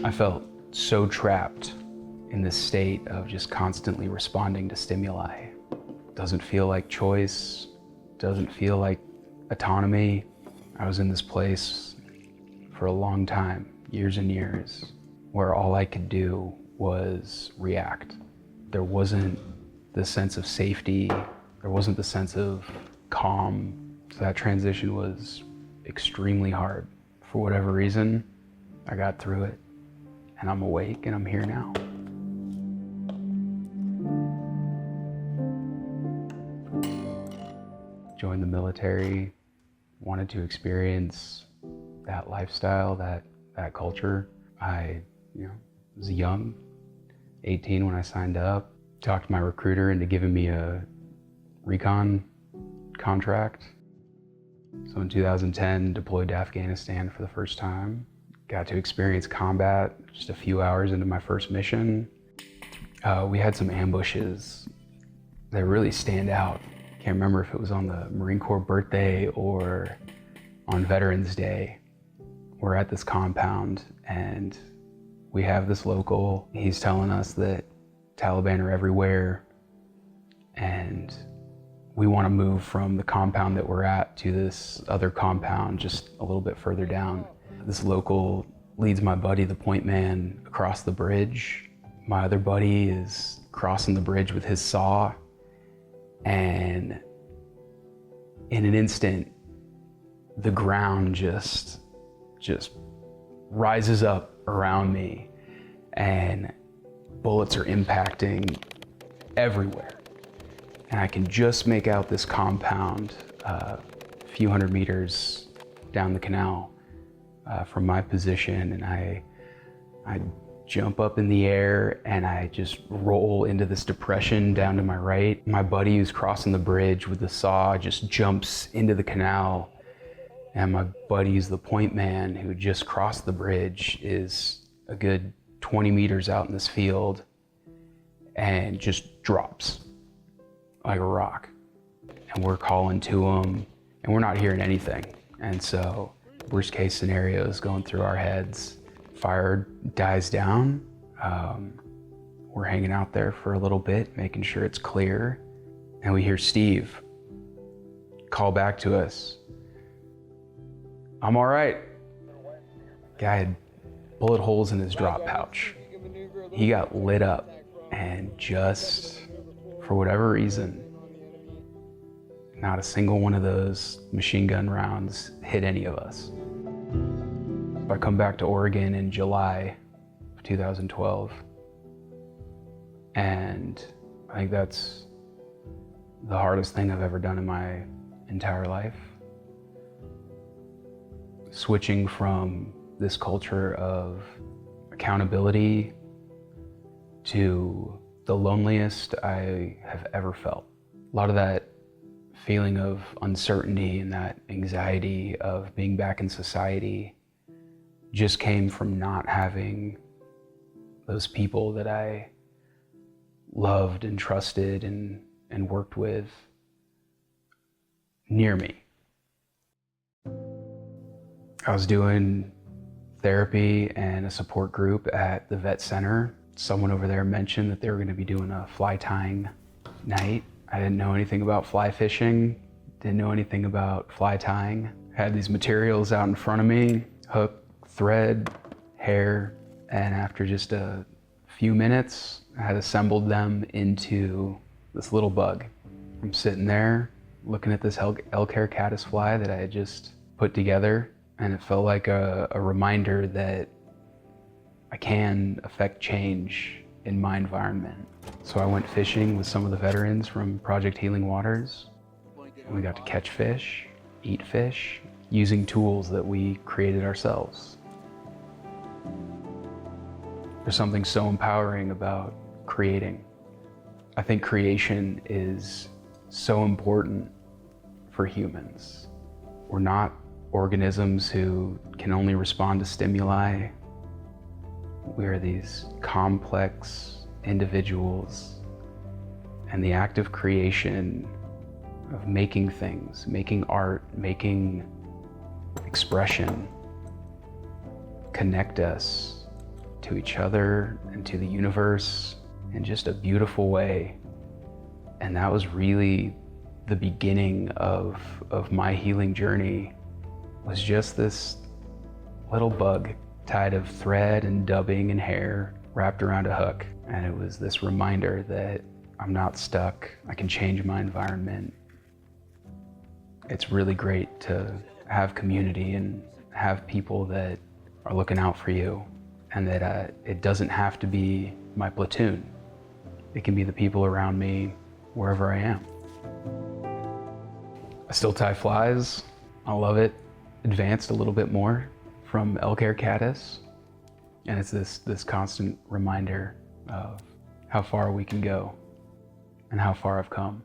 I felt so trapped in this state of just constantly responding to stimuli. Doesn't feel like choice, doesn't feel like autonomy. I was in this place for a long time, years and years, where all I could do was react. There wasn't the sense of safety, there wasn't the sense of calm. So that transition was extremely hard. For whatever reason, I got through it, and I'm awake and I'm here now. Joined the military, wanted to experience that lifestyle, that culture. I was young, 18 when I signed up. Talked my recruiter into giving me a recon contract. So in 2010, deployed to Afghanistan for the first time. Got to experience combat just a few hours into my first mission. We had some ambushes that really stand out. Can't remember if it was on the Marine Corps birthday or on Veterans Day. We're at this compound and we have this local. He's telling us that Taliban are everywhere and we want to move from the compound that we're at to this other compound just a little bit further down. This local leads my buddy, the point man, across the bridge. My other buddy is crossing the bridge with his saw, and in an instant, the ground just rises up around me and bullets are impacting everywhere. And I can just make out this compound a few hundred meters down the canal from my position, and I jump up in the air and I just roll into this depression down to my right. My buddy who's crossing the bridge with the saw just jumps into the canal, and my buddy who's the point man who just crossed the bridge is a good 20 meters out in this field and just drops like a rock. And we're calling to him and we're not hearing anything. And so worst case scenario is going through our heads. Fire dies down. We're hanging out there for a little bit, making sure it's clear. And we hear Steve call back to us. I'm all right. Guy had bullet holes in his drop pouch. He got lit up, and just for whatever reason, not a single one of those machine gun rounds hit any of us. I come back to Oregon in July of 2012, and I think that's the hardest thing I've ever done in my entire life. Switching from this culture of accountability to the loneliest I have ever felt. A lot of that feeling of uncertainty and that anxiety of being back in society just came from not having those people that I loved and trusted and worked with near me. I was doing therapy and a support group at the vet center. Someone over there mentioned that they were going to be doing a fly tying night. I didn't know anything about fly fishing, didn't know anything about fly tying. Had these materials out in front of me, hook, thread, hair, and after just a few minutes, I had assembled them into this little bug. I'm sitting there looking at this elk hair caddisfly that I had just put together, and it felt like a reminder that I can affect change in my environment. So I went fishing with some of the veterans from Project Healing Waters, and we got to catch fish, eat fish, using tools that we created ourselves. There's something so empowering about creating. I think creation is so important for humans. We're not organisms who can only respond to stimuli. We are these complex individuals, and the act of creation, of making things, making art, making expression, connect us to each other and to the universe in just a beautiful way. And that was really the beginning of my healing journey, was just this little bug tied of thread and dubbing and hair wrapped around a hook. And it was this reminder that I'm not stuck. I can change my environment. It's really great to have community and have people that are looking out for you, and that it doesn't have to be my platoon. It can be the people around me wherever I am. I still tie flies. I love it. Advanced a little bit more from elk hair caddis. And it's this constant reminder of how far we can go and how far I've come.